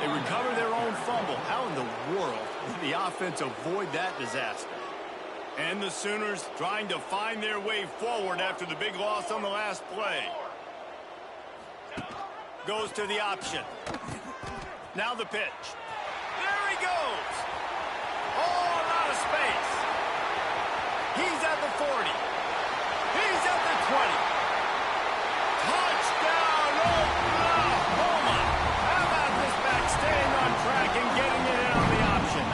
They recover their own fumble. How in the world did the offense avoid that disaster? And the Sooners trying to find their way forward after the big loss on the last play. Goes to the option. Now the pitch. There he goes. Oh, out of space. He's at the 40. He's at the 20. Touchdown, Oklahoma. How about this back staying on track and getting it in on the option?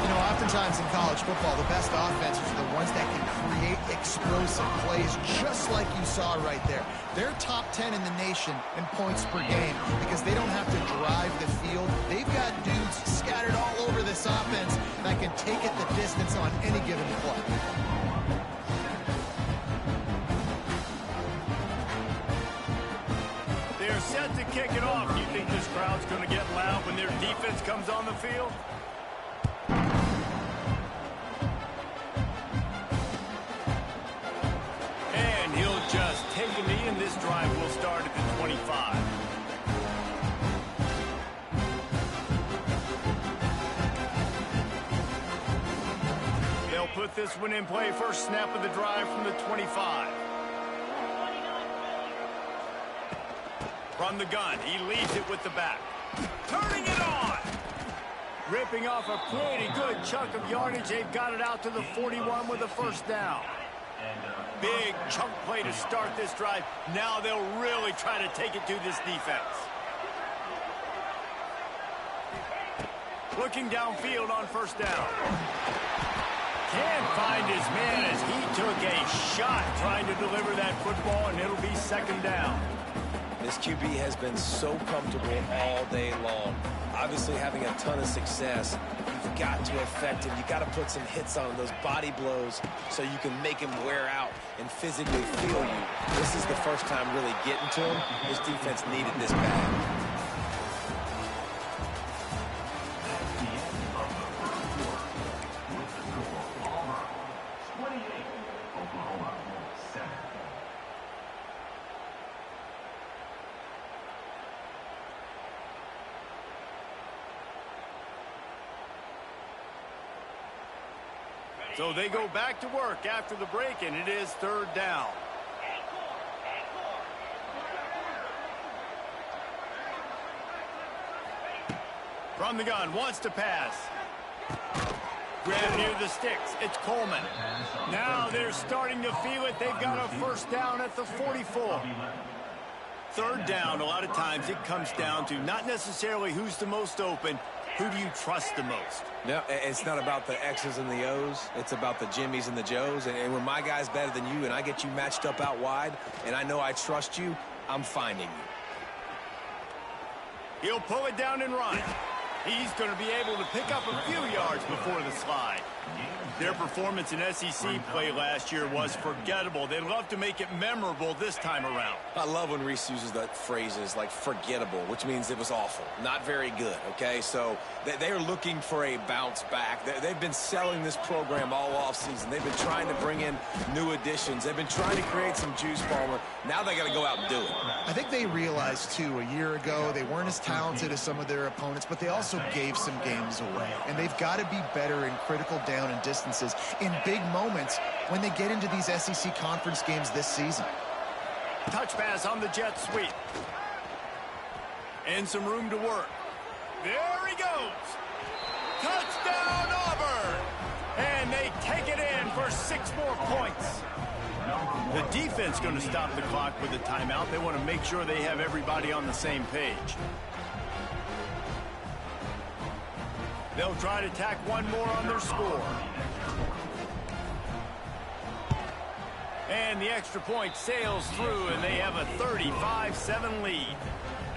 You know, oftentimes in college football, the best offenses are the ones that can create explosive plays, just like you saw right there. They're top 10 in the nation in points per game because they don't have to drive the field. They've got dudes scattered all over this offense that can take it the distance on any given play. They're set to kick it off. You think this crowd's going to get loud when their defense comes on the field? And he'll just take a knee, and this drive will start at the 25. They'll put this one in play. First snap of the drive from the 25. From the gun, he leads it with the back. Turning it on! Ripping off a pretty good chunk of yardage. They've got it out to the 41 with a first down. Big chunk play to start this drive. Now they'll really try to take it to this defense. Looking downfield on first down. Can't find his man as he took a shot trying to deliver that football, and it'll be second down. This QB has been so comfortable all day long. Obviously having a ton of success. You've got to affect him. You've got to put some hits on him, those body blows, so you can make him wear out and physically feel you. This is the first time really getting to him. His defense needed this bad. So they go back to work after the break, and it is third down. From the gun, wants to pass. Grab near the sticks. It's Coleman. Now they're starting to feel it. They've got a first down at the 44. Third down, a lot of times it comes down to not necessarily who's the most open. Who do you trust the most? No, it's not about the X's and the O's. It's about the Jimmys and the Joes. And when my guy's better than you and I get you matched up out wide and I know I trust you, I'm finding you. He'll pull it down and run. He's going to be able to pick up a few yards before the slide. Their performance in SEC play last year was forgettable. They'd love to make it memorable this time around. I love when Reese uses that phrases like forgettable, which means it was awful, not very good, okay? So they're looking for a bounce back. They've been selling this program all offseason. They've been trying to bring in new additions. They've been trying to create some juice, Palmer. Now they got to go out and do it. I think they realized, too, a year ago they weren't as talented as some of their opponents, but they also gave some games away. And they've got to be better in critical down and distances in big moments when they get into these SEC conference games this season. Touch pass on the jet sweep. And some room to work. There he goes. Touchdown, Auburn. And they take it in for 6 more points. The defense going to stop the clock with a timeout. They want to make sure they have everybody on the same page. They'll try to tack one more on their score. And the extra point sails through, and they have a 35-7 lead.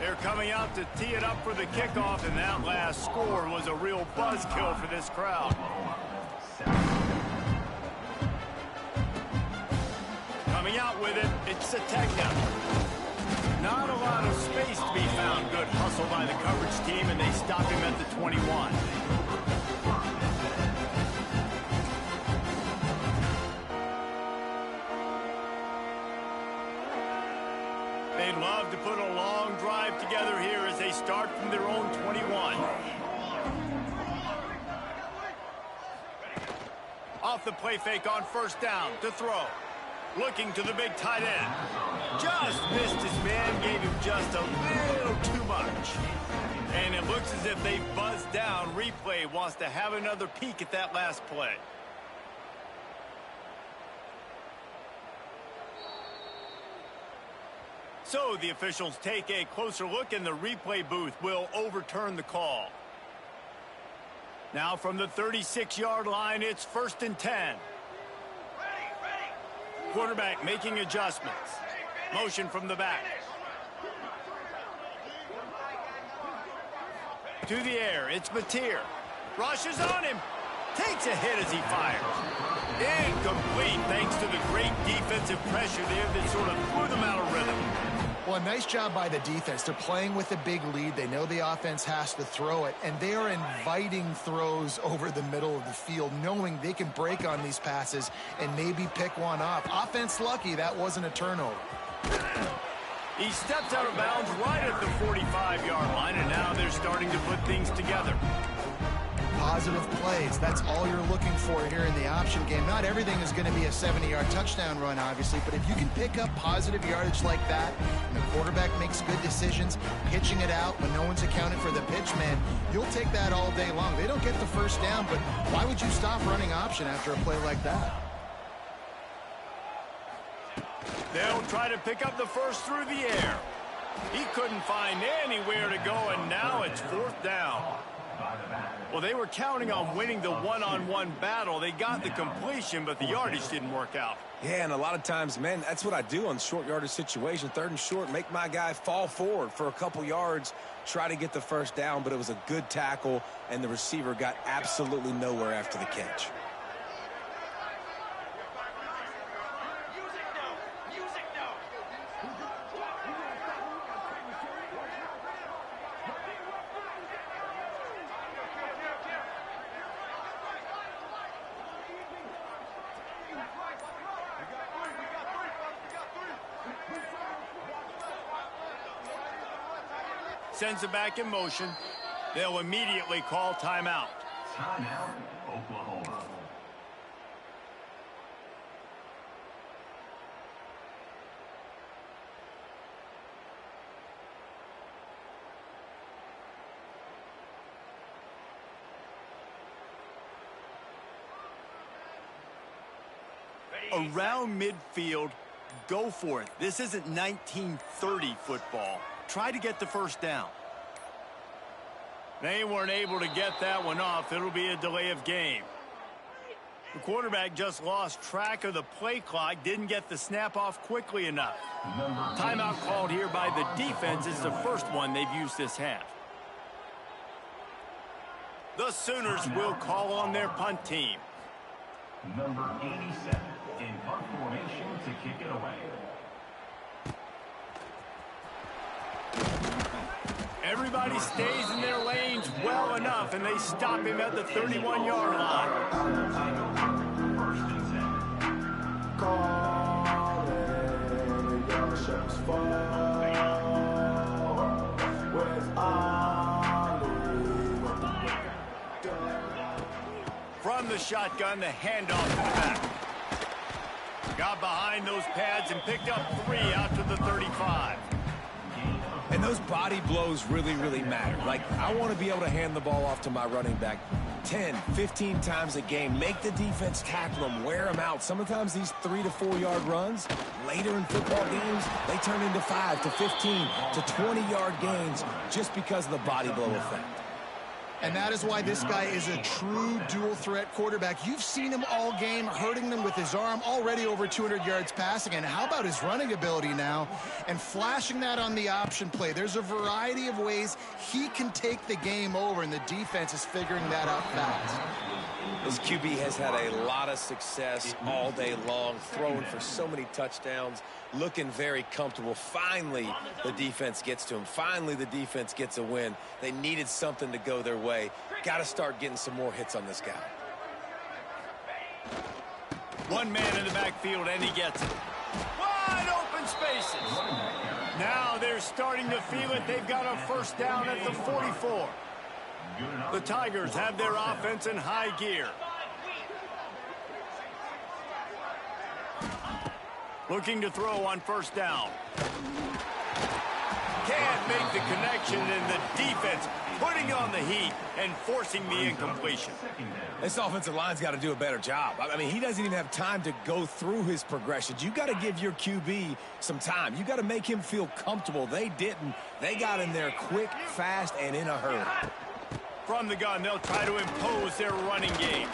They're coming out to tee it up for the kickoff, and that last score was a real buzzkill for this crowd. Coming out with it, it's Sategna. Not a lot of space to be found. Good hustle by the coverage team, and they stop him at the 21. They'd love to put a long drive together here as they they start from their own 21. Off the play fake on first down to throw. Looking to the big tight end. Just missed his man, gave him just a little too much. And it looks as if they buzzed down. Replay wants to have another peek at that last play. So the officials take a closer look, and the replay booth will overturn the call. Now from the 36-yard line, it's 1st and 10. Quarterback making adjustments. Motion from the back. To the air, it's Mateer. Rushes on him. Takes a hit as he fires. Incomplete thanks to the great defensive pressure there that sort of threw them out of rhythm. Well, a nice job by the defense. They're playing with a big lead. They know the offense has to throw it, and they are inviting throws over the middle of the field, knowing they can break on these passes and maybe pick one off. Offense lucky that wasn't a turnover. He steps out of bounds right at the 45-yard line, and now they're starting to put things together. Positive plays, that's all you're looking for here in the option game. Not everything is going to be a 70-yard touchdown run, obviously, but if you can pick up positive yardage like that, and the quarterback makes good decisions, pitching it out when no one's accounted for the pitch, man, you'll take that all day long. They don't get the first down, but why would you stop running option after a play like that? They'll try to pick up the first through the air. He couldn't find anywhere to go, and now it's 4th down. Well, they were counting on winning the one-on-one battle. They got the completion, but the yardage didn't work out. Yeah, and a lot of times, man, that's what I do on short yardage situation. 3rd and short, make my guy fall forward for a couple yards, try to get the first down, but it was a good tackle, and the receiver got absolutely nowhere after the catch. Sends it back in motion. They'll immediately call timeout. Timeout, Oklahoma. Around midfield, go for it. This isn't 1930 football. Try to get the first down. They weren't able to get that one off. It'll be a delay of game. The quarterback just lost track of the play clock, didn't get the snap off quickly enough. Timeout called here by the defense. It's the first one they've used this half. The Sooners will call on their punt team. Number 87 in punt formation to kick it away. Everybody stays in their lanes well enough, and they stop him at the 31-yard line. From the shotgun, the handoff to the back. Got behind those pads and picked up 3 out to the 35. And those body blows really, really matter. Like, I want to be able to hand the ball off to my running back 10, 15 times a game. Make the defense tackle them, wear them out. Sometimes these 3 to 4 yard runs, later in football games, they turn into 5 to 15 to 20-yard gains just because of the body blow effect. And that is why this guy is a true dual-threat quarterback. You've seen him all game, hurting them with his arm, already over 200 yards passing. And how about his running ability now? And flashing that on the option play. There's a variety of ways he can take the game over, and the defense is figuring that out fast. This QB has had a lot of success all day long, throwing for so many touchdowns, looking very comfortable. Finally, the defense gets to him. Finally, the defense gets a win. They needed something to go their way. Got to start getting some more hits on this guy. One man in the backfield, and he gets it. Wide open spaces. Now they're starting to feel it. They've got a first down at the 44. The Tigers have their offense in high gear. Looking to throw on first down. Can't make the connection, and the defense putting on the heat and forcing the incompletion. This offensive line's got to do a better job. I mean, he doesn't even have time to go through his progressions. You got to give your QB some time. You got to make him feel comfortable. They didn't. They got in there quick, fast, and in a hurry. From the gun, they'll try to impose their running game.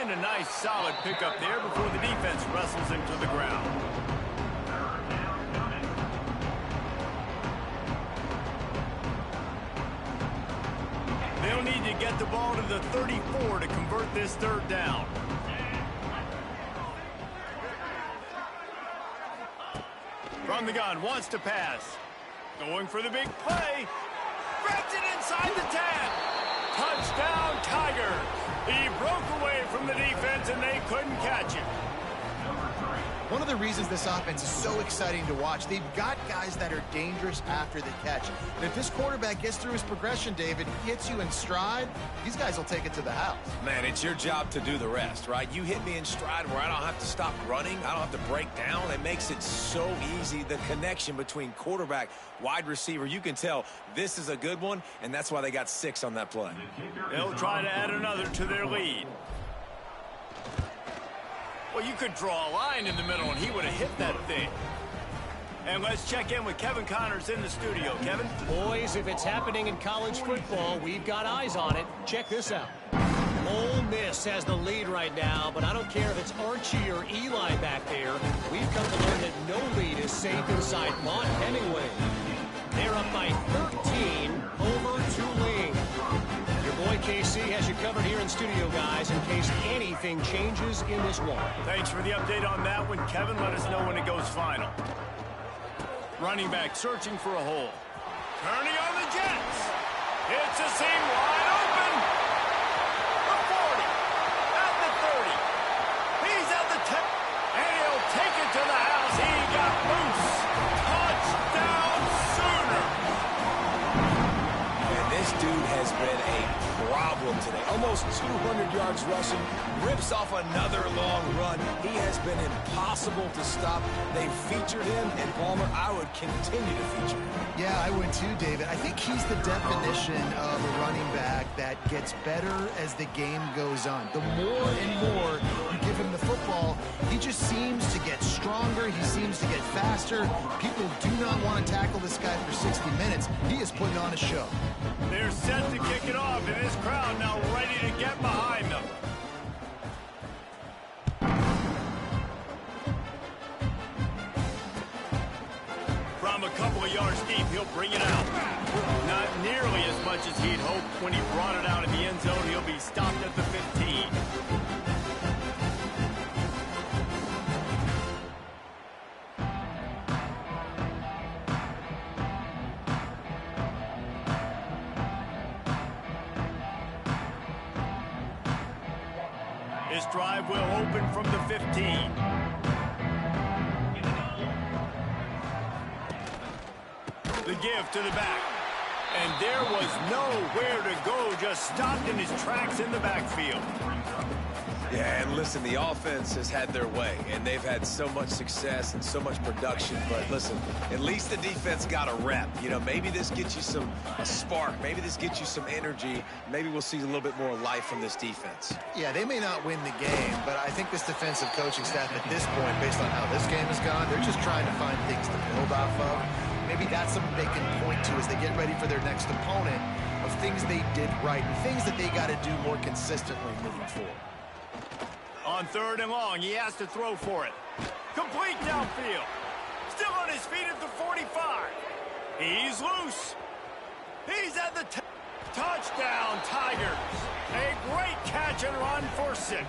And a nice solid pickup there before the defense wrestles him to the ground. They'll need to get the ball to the 34 to convert this third down. From the gun, wants to pass. Going for the big play. Grabs it inside the 10. Touchdown, Tigers. He broke away from the defense, and they couldn't catch him. One of the reasons this offense is so exciting to watch, they've got guys that are dangerous after the catch. And if this quarterback gets through his progression, David, hits you in stride, these guys will take it to the house. Man, it's your job to do the rest, right? You hit me in stride where I don't have to stop running. I don't have to break down. It makes it so easy. The connection between quarterback, wide receiver, you can tell this is a good one, and that's why they got 6 on that play. They'll try to add another to their lead. Well, you could draw a line in the middle, and he would have hit that thing. And let's check in with Kevin Connors in the studio. Kevin? Boys, if it's happening in college football, we've got eyes on it. Check this out. Ole Miss has the lead right now, but I don't care if it's Archie or Eli back there. We've come to learn that no lead is safe inside Mont Hemingway. They're up by 13 over Tulane. Your boy KC has you covered here in studio, guys, in case anything changes in this one. Thanks for the update on that one, Kevin. Let us know when it goes final. Running back searching for a hole. Turning on the Jets. It's a seam wide open. The 40. At the 30. He's at the 10. And he'll take it to the house. He got loose. Touchdown Sooner. And this dude has been a problem today. Almost 200 yards rushing. Rips off another long run. He has been impossible to stop. They've featured him, and Palmer, I would continue to feature him. Yeah, I would too, David. I think he's the definition of a running back that gets better as the game goes on. The more and more you give him the football, he just seems to get stronger. He seems to get faster. People do not want to tackle this guy for 60 minutes. He is putting on a show. They're set to kick it off, and this crowd now ready to get behind them. From a couple of yards deep, he'll bring it out. Not nearly as much as he'd hoped. When he brought it out in the end zone, he'll be stopped at the 15. This drive will open from the 15. The give to the back. And there was nowhere to go, just stopped in his tracks in the backfield. Yeah, and listen, the offense has had their way, and they've had so much success and so much production. But listen, at least the defense got a rep. You know, maybe this gets you a spark. Maybe this gets you some energy. Maybe we'll see a little bit more life from this defense. Yeah, they may not win the game, but I think this defensive coaching staff at this point, based on how this game has gone, they're just trying to find things to build off of. Maybe that's something they can point to as they get ready for their next opponent, of things they did right and things that they got to do more consistently moving forward. On 3rd and long, he has to throw for it. Complete downfield. Still on his feet at the 45. He's loose. He's at the touchdown, Tigers. A great catch and run for 6.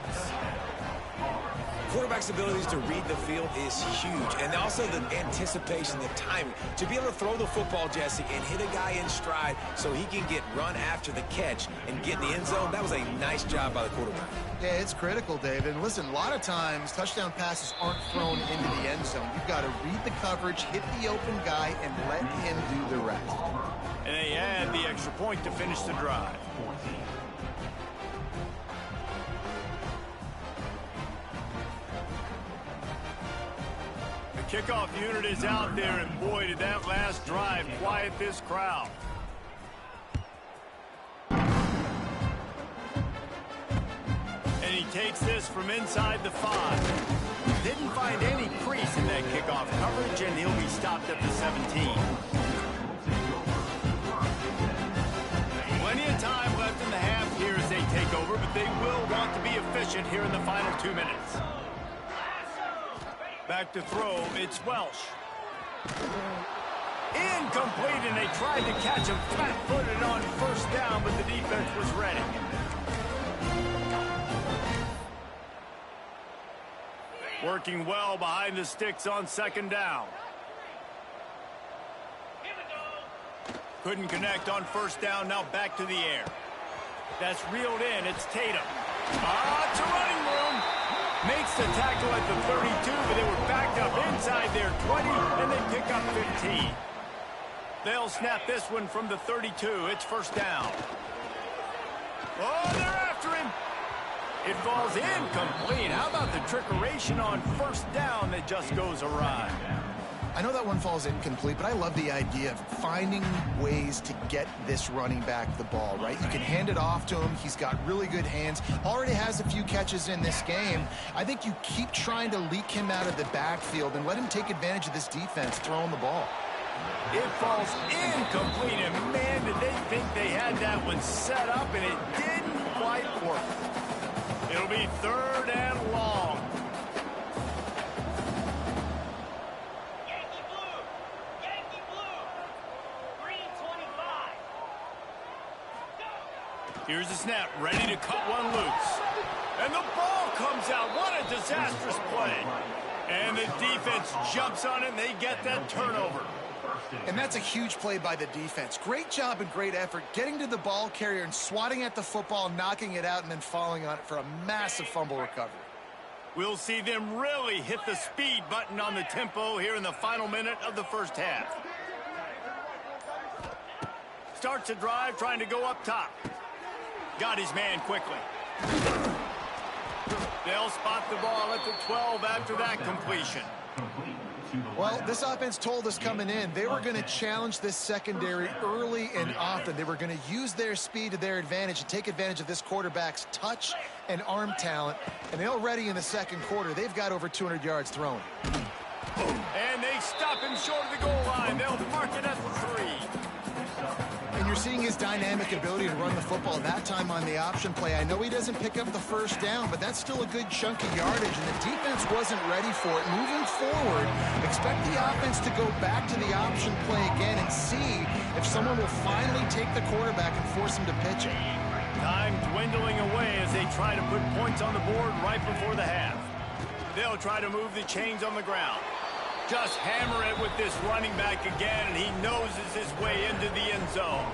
Quarterback's abilities to read the field is huge. And also the anticipation, the timing. To be able to throw the football, Jesse, and hit a guy in stride so he can get run after the catch and get in the end zone, that was a nice job by the quarterback. Yeah, it's critical, David. And listen, a lot of times touchdown passes aren't thrown into the end zone. You've got to read the coverage, hit the open guy, and let him do the rest. And they add the extra point to finish the drive. The kickoff unit is out there, and boy, did that last drive quiet this crowd. And he takes this from inside the 5. Didn't find any crease in that kickoff coverage, and he'll be stopped at the 17. Plenty of time left in the half here as they take over, but they will want to be efficient here in the final 2 minutes. Back to throw, it's Welsh. Incomplete, and they tried to catch him flat-footed on first down, but the defense was ready. Working well behind the sticks on second down. Couldn't connect on first down, now back to the air. That's reeled in, it's Tatum. It's a running room. Makes the tackle at the 32, but they were backed up inside their 20, and they pick up 15. They'll snap this one from the 32. It's first down. Oh, they're after him. It falls incomplete. How about the trickeration on first down that just goes awry? I know that one falls incomplete, but I love the idea of finding ways to get this running back the ball, right? You can hand it off to him. He's got really good hands. Already has a few catches in this game. I think you keep trying to leak him out of the backfield and let him take advantage of this defense throwing the ball. It falls incomplete, and man, did they think they had that one set up, and it didn't quite work. It'll be third and long. Here's the snap, ready to cut one loose. And the ball comes out. What a disastrous play. And the defense jumps on it, and they get that turnover. And that's a huge play by the defense. Great job and great effort getting to the ball carrier and swatting at the football, knocking it out, and then falling on it for a massive fumble recovery. We'll see them really hit the speed button on the tempo here in the final minute of the first half. Starts a drive trying to go up top. Got his man quickly. They'll spot the ball at the 12 after that completion. Well, this offense told us coming in they were going to challenge this secondary early and often. They were going to use their speed to their advantage and take advantage of this quarterback's touch and arm talent. And already in the second quarter, they've got over 200 yards thrown. And they stop him short of the goal line. They'll mark it at the 3. And you're seeing his dynamic ability to run the football that time on the option play. I know he doesn't pick up the first down, but that's still a good chunk of yardage, and the defense wasn't ready for it. Moving forward, expect the offense to go back to the option play again and see if someone will finally take the quarterback and force him to pitch it. Time dwindling away as they try to put points on the board right before the half. They'll try to move the chains on the ground. Just hammer it with this running back again, and he noses his way into the end zone.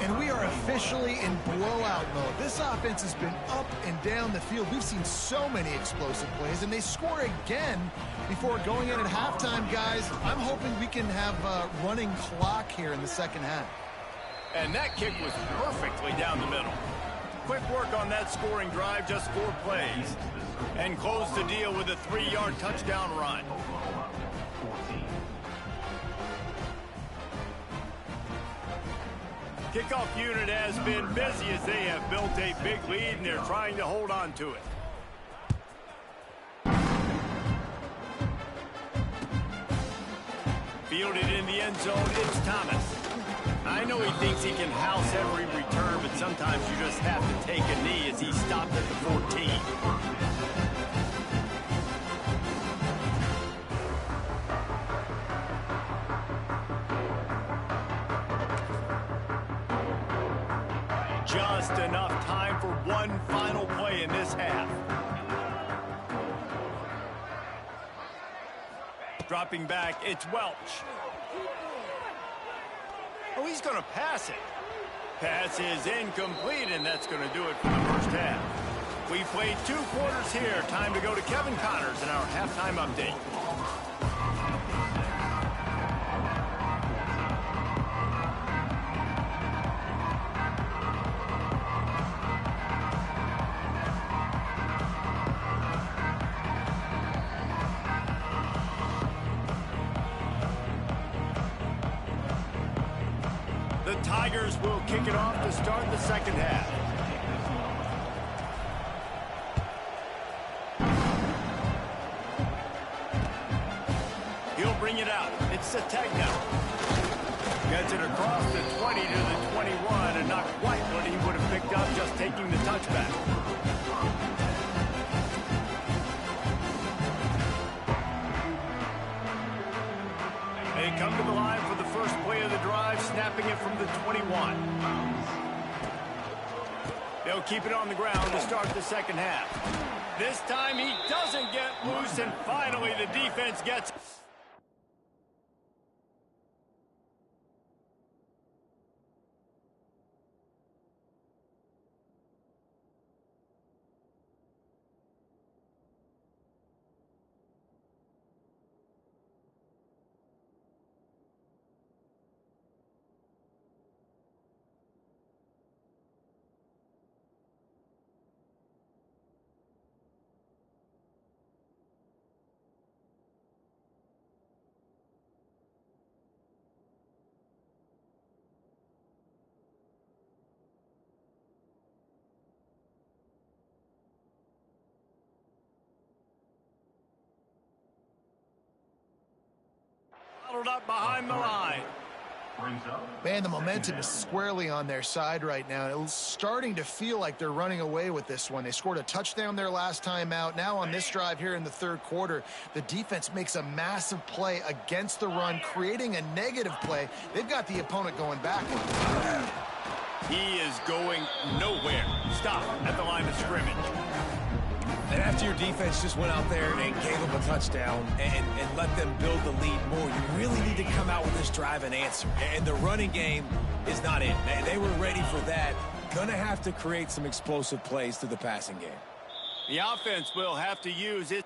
And we are officially in blowout mode. This offense has been up and down the field. We've seen so many explosive plays, and they score again before going in at halftime, guys. I'm hoping we can have a running clock here in the second half. And that kick was perfectly down the middle. Quick work on that scoring drive, just 4 plays. And close the deal with a 3-yard touchdown run. Kickoff unit has been busy as they have built a big lead, and they're trying to hold on to it. Fielded in the end zone, it's Thomas. I know he thinks he can house every return, but sometimes you just have to take a knee as he stopped at the 14. Just enough time for one final play in this half. Dropping back, it's Welch. Oh, he's going to pass it. Pass is incomplete, and that's going to do it for the first half. We played 2 quarters here. Time to go to Kevin Connors in our halftime update. The Tigers will kick it off to start the second half. He'll bring it out. It's Sategna. Gets it across the 20 to the 21, and not quite what he would have picked up just taking the touchback. They come to the line for the first play of the drive, snapping it from the 21. They'll keep it on the ground to start the second half. This time he doesn't get loose, and finally the defense gets... up behind the line. Man, the momentum is squarely on their side right now. It's starting to feel like they're running away with this one. They scored a touchdown their last time out. Now on this drive here in the third quarter, the defense makes a massive play against the run, creating a negative play. They've got the opponent going backward. He is going nowhere. Stop at the line of scrimmage. And after your defense just went out there and gave them a touchdown and let them build the lead more, you really need to come out with this drive and answer. And the running game is not in. They were ready for that. Going to have to create some explosive plays through the passing game. The offense will have to use it.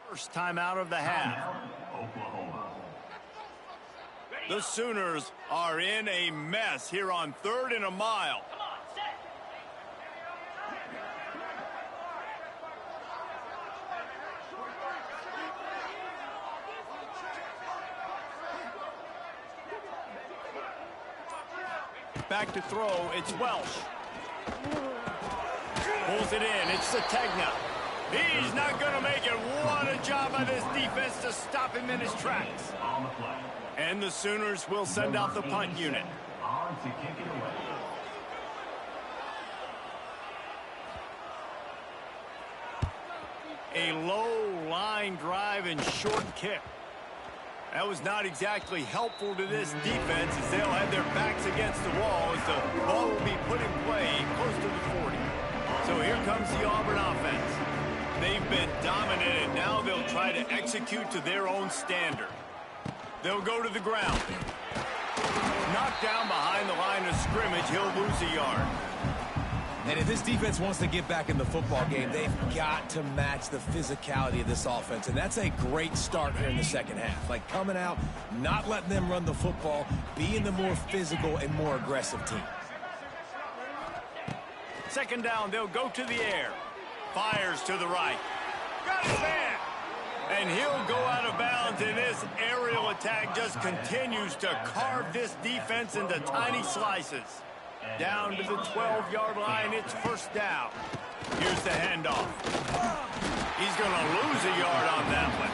First time out of the half. The Sooners are in a mess here on 3rd and a mile. Back to throw, it's Welch. Pulls it in, it's Sategna. He's not going to make it. What a job by this defense to stop him in his tracks. And the Sooners will send out the punt unit. On to kick it away. A low line drive and short kick. That was not exactly helpful to this defense as they'll have their backs against the wall as the ball will be put in play close to the 40. So here comes the Auburn offense. They've been dominant, and now they'll try to execute to their own standard. They'll go to the ground. Knocked down behind the line of scrimmage, he'll lose a yard. And if this defense wants to get back in the football game, they've got to match the physicality of this offense. And that's a great start here in the second half. Like coming out, not letting them run the football, being the more physical and more aggressive team. Second down, they'll go to the air. Fires to the right. Got his man. And he'll go out of bounds, and this aerial attack just continues to carve this defense into tiny slices. Down to the 12-yard line, it's first down. Here's the handoff. He's going to lose a yard on that one.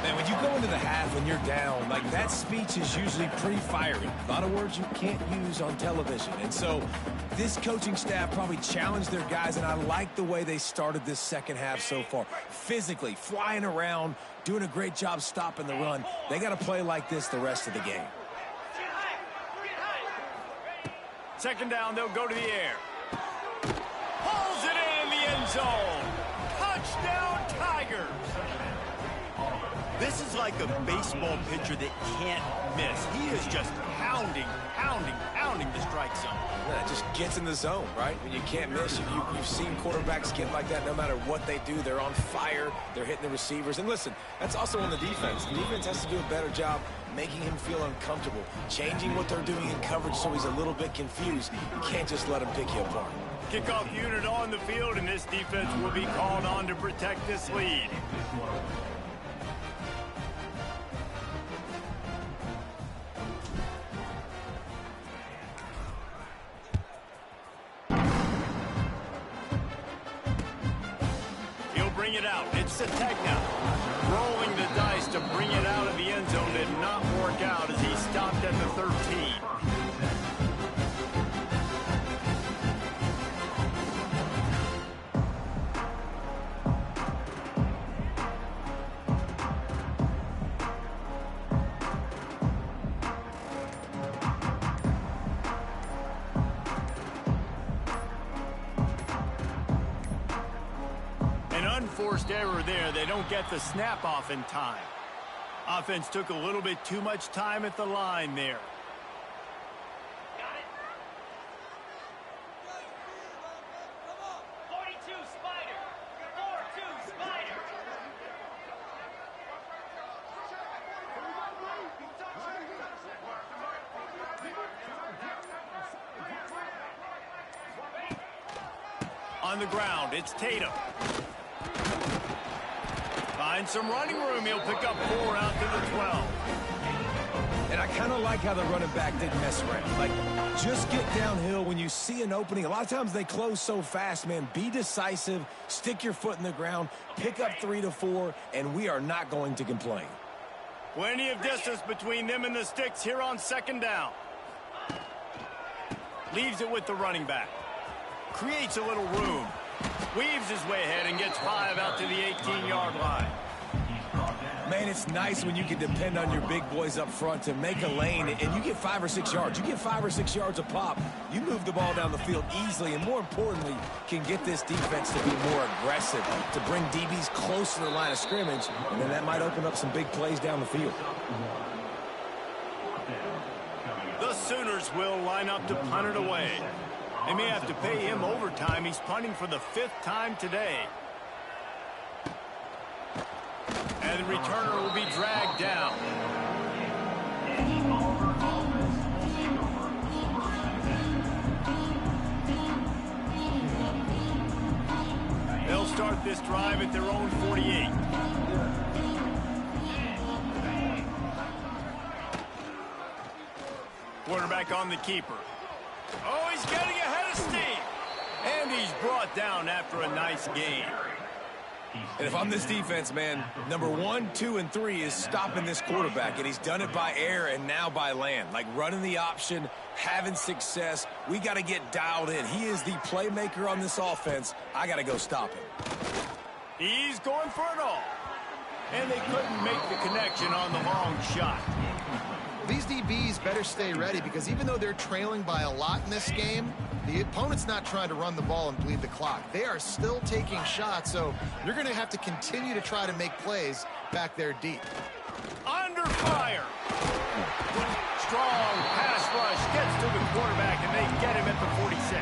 Man, when you go into the half and you're down, like that speech is usually pretty fiery. A lot of words you can't use on television. And so this coaching staff probably challenged their guys, and I like the way they started this second half so far. Physically, flying around, doing a great job stopping the run. They got to play like this the rest of the game. Second down, they'll go to the air. Pulls it in the end zone. Touchdown, Tigers. This is like a baseball pitcher that can't miss. He is just pounding the strike zone. Yeah, it just gets in the zone, right? When you can't miss, you've seen quarterbacks get like that no matter what they do. They're on fire. They're hitting the receivers. And listen, that's also on the defense. The defense has to do a better job making him feel uncomfortable, changing what they're doing in coverage so he's a little bit confused. You can't just let him pick you apart. Kickoff unit on the field, and this defense will be called on to protect this lead. Bring it out. It's Sategna rolling the dice to bring it out of the end zone. Did not work out as he stopped at the 13. Unforced error there. They don't get the snap off in time. Offense took a little bit too much time at the line there. On the ground, it's Tatum. Find some running room. He'll pick up 4 out to the 12. And I kind of like how the running back didn't mess around. Like, just get downhill when you see an opening. A lot of times they close so fast, man. Be decisive, stick your foot in the ground, pick up 3 to 4, and we are not going to complain. Plenty of distance between them and the sticks here on second down. Leaves it with the running back. Creates a little room. Weaves his way ahead and gets 5 out to the 18-yard line. Man, it's nice when you can depend on your big boys up front to make a lane, and you get 5 or 6 yards. You get 5 or 6 yards a pop. You move the ball down the field easily, and more importantly, can get this defense to be more aggressive, to bring DBs close to the line of scrimmage, and then that might open up some big plays down the field. The Sooners will line up to punt it away. They may have to pay him overtime. He's punting for the 5th time today. And the returner will be dragged down. They'll start this drive at their own 48. Quarterback on the keeper. Oh, he's getting ahead of steam. And he's brought down after a nice gain. And if I'm this defense, man, number 1, 2, and 3 is stopping this quarterback, and he's done it by air and now by land. Like running the option, having success. We got to get dialed in. He is the playmaker on this offense. I got to go stop him. He's going for it all. And they couldn't make the connection on the long shot. These DBs better stay ready because even though they're trailing by a lot in this game, the opponent's not trying to run the ball and bleed the clock. They are still taking shots, so you're going to have to continue to try to make plays back there deep. Under fire. Strong pass rush gets to the quarterback, and they get him at the 46.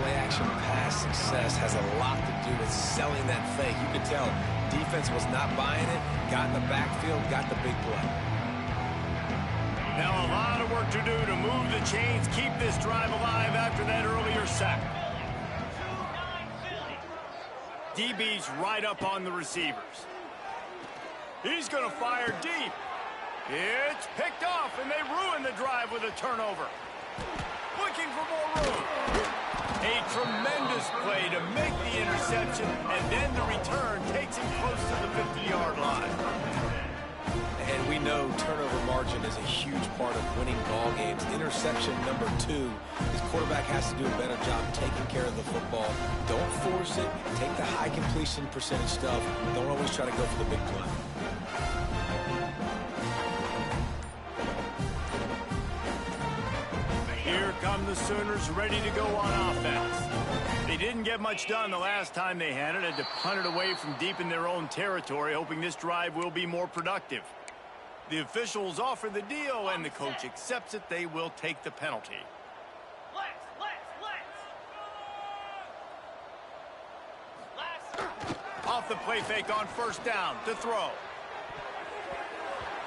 Play action pass success has a lot to do with selling that fake. You could tell defense was not buying it, got in the backfield, got the big play. Now a lot of work to do to move the chains, keep this drive alive after that earlier sack. DB's right up on the receivers. He's going to fire deep. It's picked off, and they ruin the drive with a turnover. Looking for more room. A tremendous play to make the interception, and then the return takes him close to the 50-yard line. And we know turnover margin is a huge part of winning ball games. Interception number 2. His quarterback has to do a better job taking care of the football. Don't force it. Take the high completion percentage stuff. Don't always try to go for the big play. Here come the Sooners ready to go on offense. They didn't get much done the last time they had it. Had to punt it away from deep in their own territory, hoping this drive will be more productive. The officials offer the deal, and the coach accepts it. They will take the penalty. Off the play fake on first down to throw.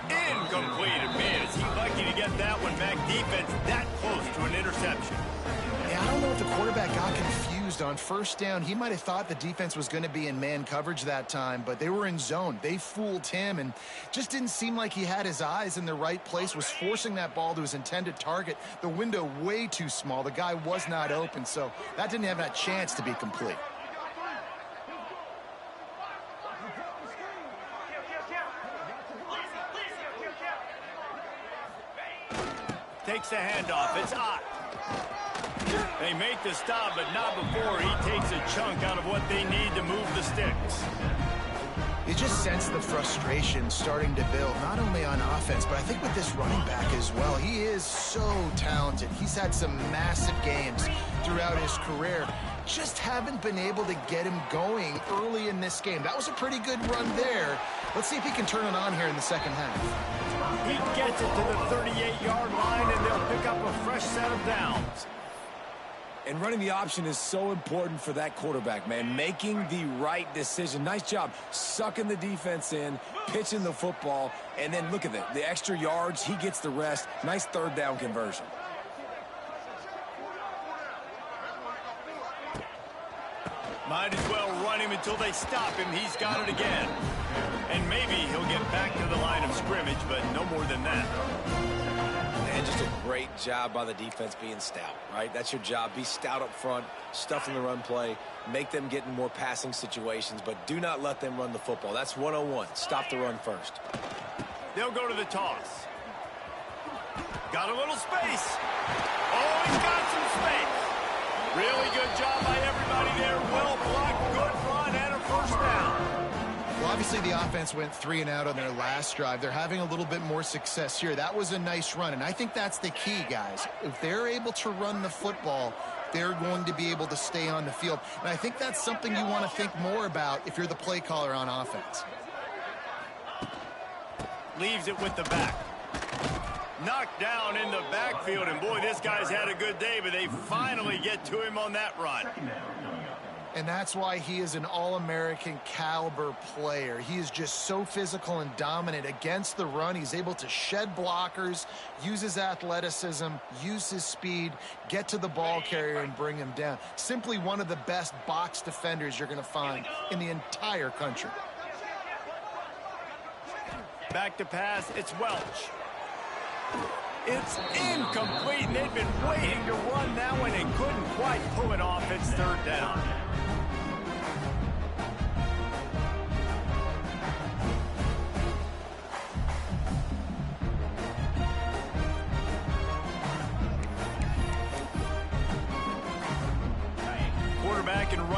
Incomplete. Man, is he lucky to get that one back. Defense that close to an interception. Yeah, I don't know if the quarterback got confused on first down. He might have thought the defense was going to be in man coverage that time, but they were in zone. They fooled him and just didn't seem like he had his eyes in the right place, was forcing that ball to his intended target. The window way too small. The guy was not open, so that didn't have that chance to be complete. Takes a handoff. It's Ott. They make the stop, but not before he takes a chunk out of what they need to move the sticks. You just sense the frustration starting to build, not only on offense, but I think with this running back as well. He is so talented. He's had some massive games throughout his career. Just haven't been able to get him going early in this game. That was a pretty good run there. Let's see if he can turn it on here in the second half. He gets it to the 38-yard line, and they'll pick up a fresh set of downs. And running the option is so important for that quarterback, man. Making the right decision. Nice job sucking the defense in, pitching the football, and then look at that. The extra yards, he gets the rest. Nice third down conversion. Might as well run him until they stop him. He's got it again. And maybe he'll get back to the line of scrimmage, but no more than that. And just a great job by the defense being stout, right? That's your job. Be stout up front, stuff in the run play, make them get in more passing situations, but do not let them run the football. That's 101. Stop the run first. They'll go to the toss. Got a little space. Oh, he's got some space. Really good job by everybody there. Well blocked, good run, and a first down. Well, obviously the offense went 3 and out on their last drive. They're having a little bit more success here. That was a nice run, and I think that's the key, guys. If they're able to run the football, they're going to be able to stay on the field. And I think that's something you want to think more about if you're the play caller on offense. Leaves it with the back. Knocked down in the backfield, and boy, this guy's had a good day, but they finally get to him on that run. And that's why he is an All-American caliber player. He is just so physical and dominant against the run. He's able to shed blockers, use his athleticism, use his speed, get to the ball carrier and bring him down. Simply one of the best box defenders you're going to find in the entire country. Back to pass, it's Welch. It's incomplete, and they've been waiting to run that one and couldn't quite pull it off. It's third down.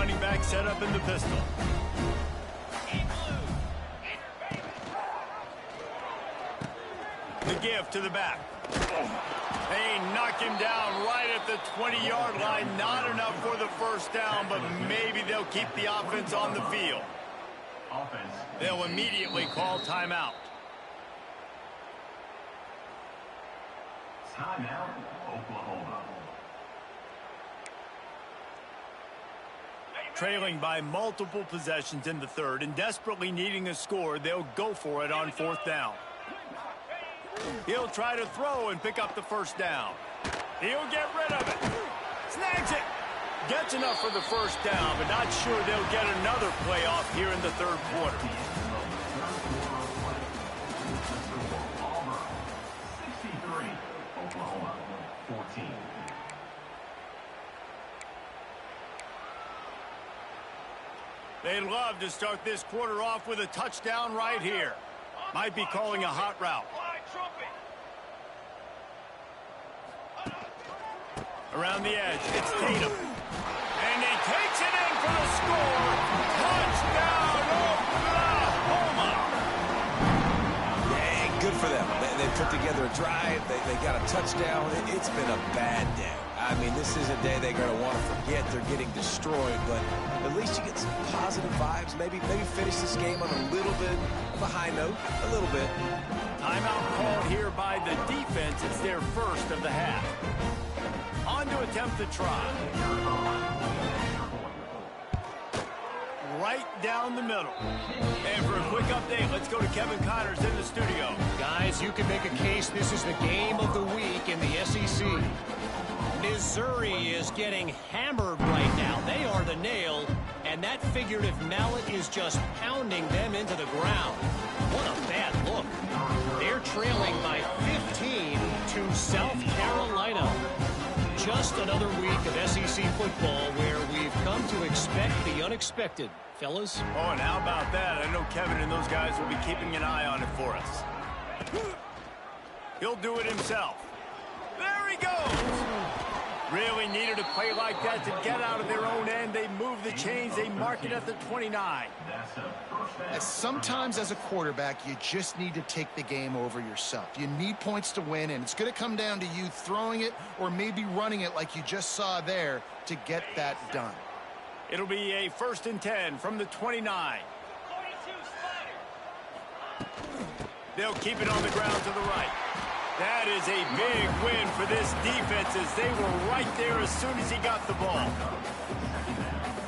running back set up in the pistol. The give to the back. They knock him down right at the 20-yard line. Not enough for the first down, but maybe they'll keep the offense on the field. They'll immediately call timeout. Timeout, Oklahoma. Trailing by multiple possessions in the third and desperately needing a score, they'll go for it on fourth down. He'll try to throw and pick up the first down. He'll get rid of it. Snags it. Gets enough for the first down, but not sure they'll get another playoff here in the third quarter. 63, Oklahoma 14. They'd love to start this quarter off with a touchdown right here. Might be calling a hot route. Around the edge, it's Tatum. And he takes it in for the score. Touchdown, Oklahoma! Dang, good for them. They put together a drive. They got a touchdown. It's been a bad day. I mean, this is a day they're going to want to forget. They're getting destroyed, but at least you get some positive vibes. Maybe finish this game on a little bit of a high note. A little bit. Timeout called here by the defense. It's their first of the half. On to attempt the try. Right down the middle. And for a quick update, let's go to Kevin Connors in the studio. Guys, you can make a case this is the game of the week in the SEC. Missouri is getting hammered right now. They are the nail, and that figurative mallet is just pounding them into the ground. What a bad look. They're trailing by 15 to South Carolina. Just another week of SEC football where we've come to expect the unexpected. Fellas? Oh, and how about that? I know Kevin and those guys will be keeping an eye on it for us. He'll do it himself. There he goes! Really needed a play like that to get out of their own end. They move the chains. They mark it at the 29. Sometimes as a quarterback, you just need to take the game over yourself. You need points to win, and it's going to come down to you throwing it or maybe running it like you just saw there to get that done. It'll be a 1st and 10 from the 29. They'll keep it on the ground to the right. That is a big win for this defense as they were right there as soon as he got the ball.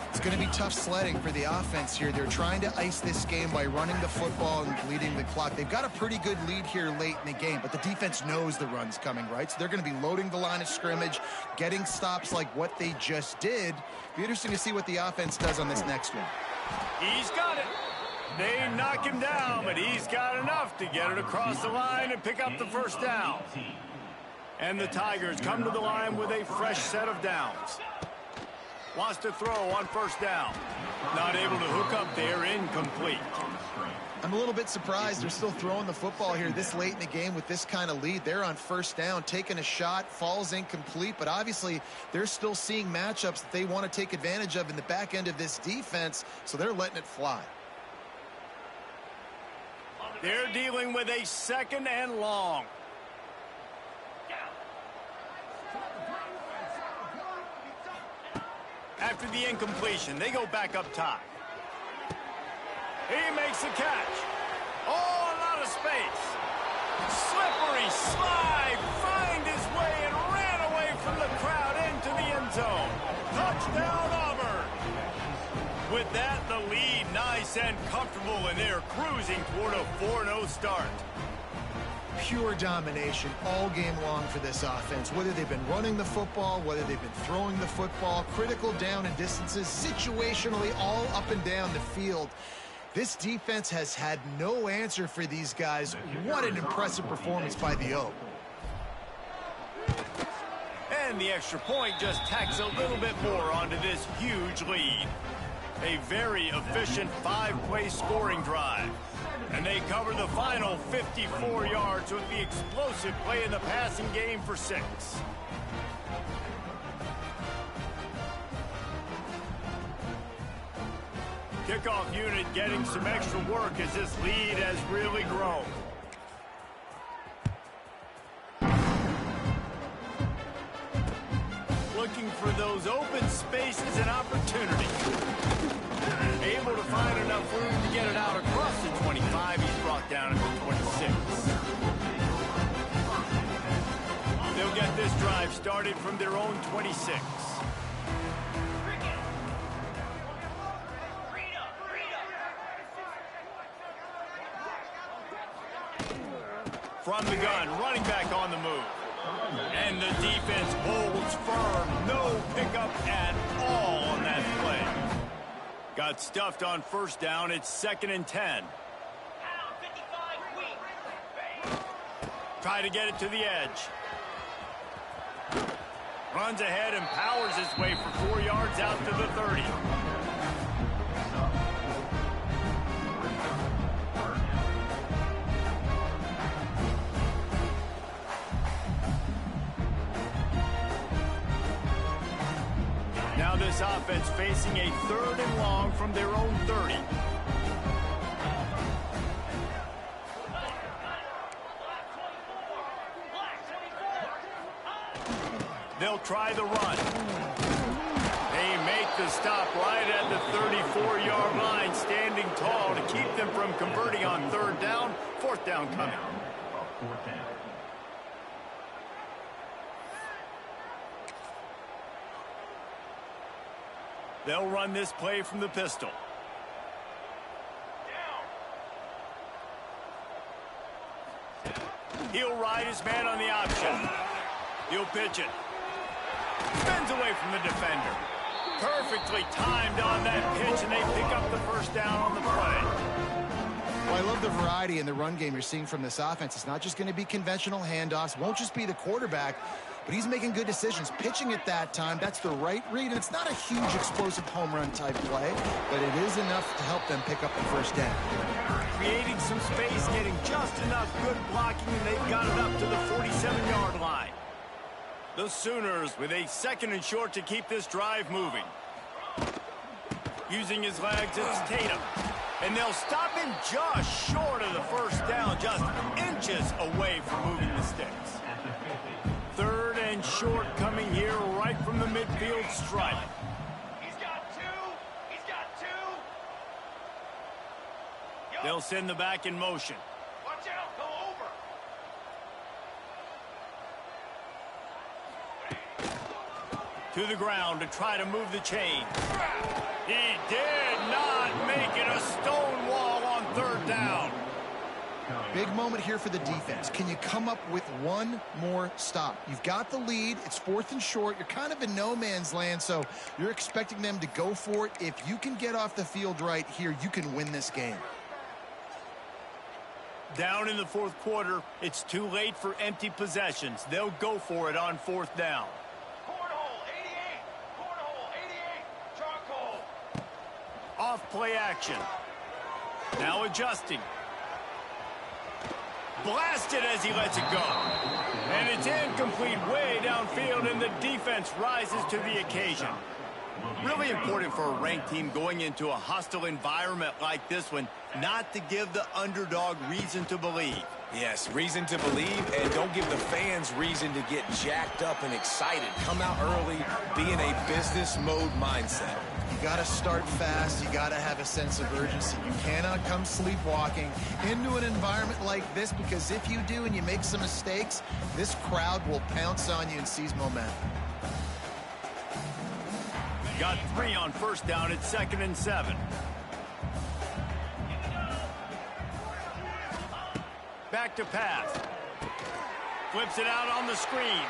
It's going to be tough sledding for the offense here. They're trying to ice this game by running the football and bleeding the clock. They've got a pretty good lead here late in the game, but the defense knows the run's coming, right? So they're going to be loading the line of scrimmage, getting stops like what they just did. Be interesting to see what the offense does on this next one. He's got it. They knock him down, but he's got enough to get it across the line and pick up the first down. And the Tigers come to the line with a fresh set of downs. Wants to throw on first down. Not able to hook up there, incomplete. I'm a little bit surprised they're still throwing the football here this late in the game with this kind of lead. They're on first down, taking a shot, falls incomplete, but obviously they're still seeing matchups that they want to take advantage of in the back end of this defense, so they're letting it fly. They're dealing with a 2nd and long. After the incompletion, they go back up top. He makes the catch. Oh, a lot of space. Slippery slide, find his way and ran away from the crowd into the end zone. Touchdown, Auburn. With that, the lead nice and comfortable, and they're cruising toward a 4-0 start. Pure domination all game long for this offense. Whether they've been running the football, whether they've been throwing the football, critical down and distances, situationally all up and down the field. This defense has had no answer for these guys. What an impressive performance by the O. And the extra point just tacks a little bit more onto this huge lead. A very efficient 5-play scoring drive. And they cover the final 54 yards with the explosive play in the passing game for 6. Kickoff unit getting some extra work as this lead has really grown. Looking for those open spaces and opportunities. Able to find enough room to get it out across the 25. He's brought down at the 26. They'll get this drive started from their own 26. From the gun, running back on the move. And the defense holds firm. No pickup at all on that play. Got stuffed on first down. It's 2nd and 10. Try to get it to the edge. Runs ahead and powers his way for 4 yards out to the 30. Now this offense facing a 3rd and long from their own 30. They'll try the run. They make the stop right at the 34-yard line, standing tall to keep them from converting on 3rd down. 4th down coming. They'll run this play from the pistol. He'll ride his man on the option. He'll pitch it. Spins away from the defender. Perfectly timed on that pitch, and they pick up the 1st down on the play. Well, I love the variety in the run game you're seeing from this offense. It's not just going to be conventional handoffs. Won't just be the quarterback, but he's making good decisions. Pitching at that time, that's the right read. And it's not a huge explosive home run type play, but it is enough to help them pick up the 1st down. Creating some space, getting just enough good blocking, and they've got it up to the 47-yard line. The Sooners with a 2nd and short to keep this drive moving. Using his legs, it's Tatum. And they'll stop him just short of the 1st down, just inches away from moving the sticks. 3rd and short coming here right from the midfield stripe. He's got 2. He's got 2. They'll send the back in motion. Watch out. Go over. To the ground to try to move the chain. He did not make it a stone wall on 3rd down. Big moment here for the defense. Can you come up with one more stop? You've got the lead. It's 4th and short. You're kind of in no man's land, so you're expecting them to go for it. If you can get off the field right here, you can win this game. Down in the 4th quarter, it's too late for empty possessions. They'll go for it on 4th down. Cornhole 88. Cornhole 88. Charcoal. Off play action. Now adjusting. Blasted as he lets it go. And it's incomplete way downfield, and the defense rises to the occasion. Really important for a ranked team going into a hostile environment like this one, not to give the underdog reason to believe. Yes, reason to believe, and don't give the fans reason to get jacked up and excited. Come out early, be in a business mode mindset. You got to start fast. You got to have a sense of urgency. You cannot come sleepwalking into an environment like this, because if you do and you make some mistakes, this crowd will pounce on you and seize momentum. Got 3 on 1st down. It's 2nd and 7. Back to pass. Flips it out on the screen.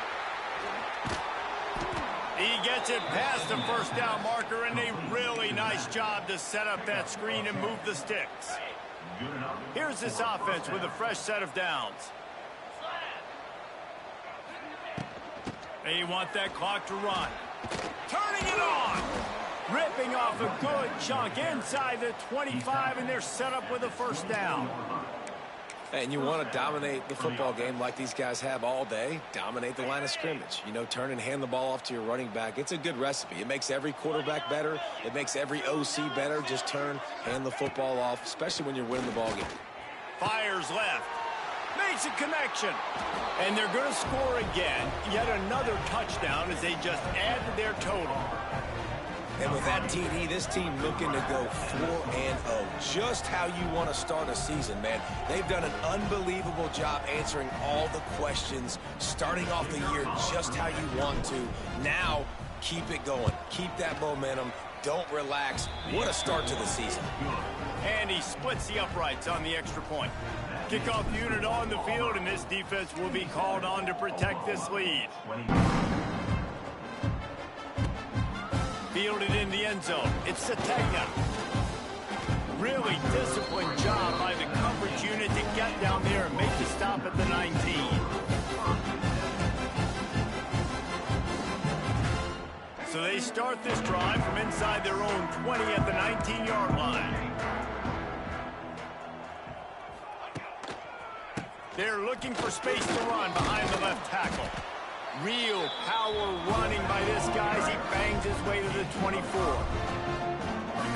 He gets it past the 1st down marker, and a really nice job to set up that screen and move the sticks. Here's this offense with a fresh set of downs. They want that clock to run. Turning it on. Ripping off a good chunk inside the 25, and they're set up with a 1st down. And you want to dominate the football game like these guys have all day. Dominate the line of scrimmage. You know, turn and hand the ball off to your running back. It's a good recipe. It makes every quarterback better. It makes every OC better. Just turn, hand the football off, especially when you're winning the ball game. Fires left. Makes a connection. And they're going to score again. Yet another touchdown as they just add to their total. And with that TD, this team looking to go 4-0. Just how you want to start a season, man. They've done an unbelievable job answering all the questions, starting off the year just how you want to. Now, keep it going. Keep that momentum. Don't relax. What a start to the season. And he splits the uprights on the extra point. Kickoff unit on the field, and this defense will be called on to protect this lead. Fielded in the end zone. It's Sategna. Really disciplined job by the coverage unit to get down there and make the stop at the 19. So they start this drive from inside their own 20 at the 19-yard line. They're looking for space to run behind the left tackle. Real power running by this guy as he bangs his way to the 24.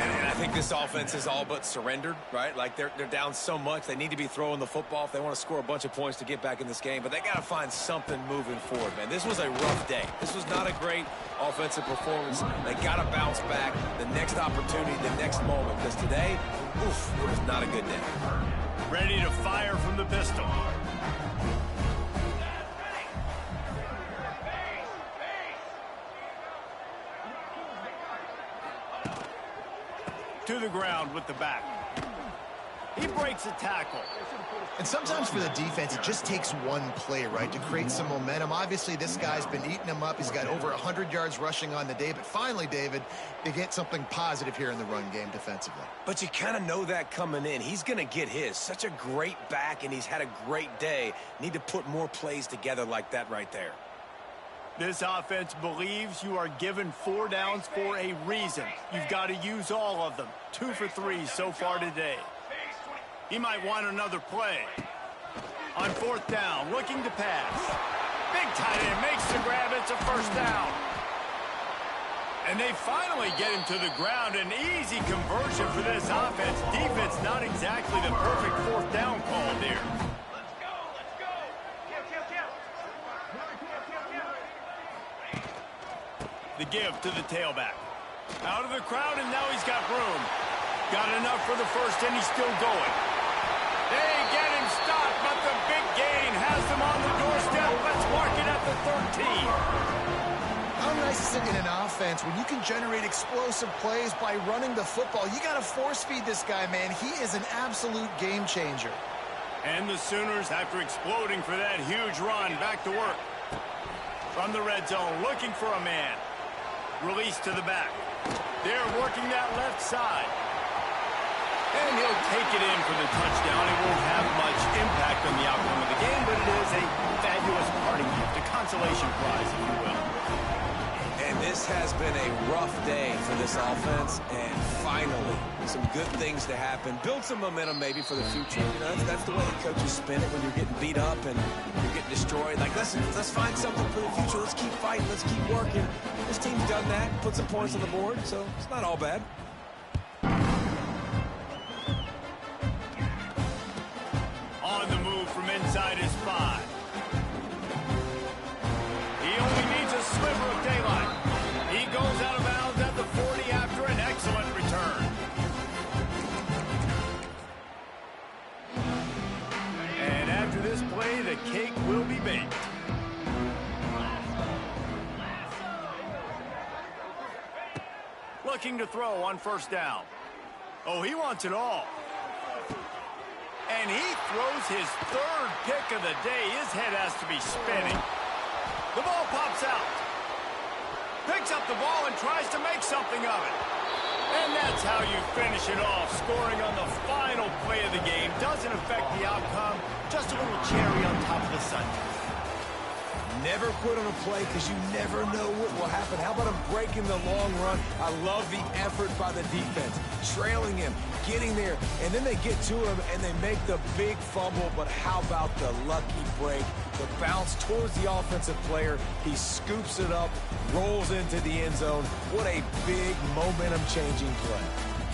And I think this offense is all but surrendered, right? Like they're down so much, they need to be throwing the football if they want to score a bunch of points to get back in this game. But they got to find something moving forward, man. This was a rough day. This was not a great offensive performance. They got to bounce back the next opportunity, the next moment. Because today, oof, it was not a good day. Ready to fire from the pistol. To the ground with the back. He breaks a tackle. And sometimes for the defense, it just takes one play, right, to create some momentum. Obviously, this guy's been eating them up. He's got over 100 yards rushing on the day. But finally, David, they get something positive here in the run game defensively. But you kind of know that coming in. He's going to get his. Such a great back, and he's had a great day. Need to put more plays together like that right there. This offense believes you are given 4 downs for a reason. You've got to use all of them. 2 for 3 so far today. He might want another play. On 4th down, looking to pass. Big tight end makes the grab. It's a first down. And they finally get him to the ground. An easy conversion for this offense. Defense not exactly the perfect 4th down call there. The give to the tailback. Out of the crowd, and now he's got room. Got enough for the first, and he's still going. They get him stopped, but the big gain has them on the doorstep. Let's mark it at the 13. How nice is it in an offense when you can generate explosive plays by running the football? You got to force feed this guy, man. He is an absolute game changer. And the Sooners, after exploding for that huge run, back to work. From the red zone, looking for a man. Release to the back. They're working that left side. And he'll take it in for the touchdown. It won't have much impact on the outcome of the game, but it is a fabulous parting gift, a consolation prize, if you will. And this has been a rough day for this offense, and finally, some good things to happen. Build some momentum maybe for the future. You know, that's the way the coaches spin it when you're getting beat up and you're getting destroyed. Like, let's find something for the future. Let's keep fighting. Let's keep working. This team's done that, put some points on the board, so it's not all bad. On the move from inside his 5. He only needs a sliver of daylight. He goes out of bounds at the 40 after an excellent return. And after this play, the cake will be baked. Looking to throw on 1st down. Oh, he wants it all. And he throws his 3rd pick of the day. His head has to be spinning. The ball pops out. Picks up the ball and tries to make something of it. And that's how you finish it off. Scoring on the final play of the game doesn't affect the outcome. Just a little cherry on top of the sundae. Never quit on a play because you never know what will happen. How about him breaking the long run? I love the effort by the defense. Trailing him, getting there, And then they get to him, and they make the big fumble, but how about the lucky break? The bounce towards the offensive player. He scoops it up, rolls into the end zone. What a big momentum-changing play.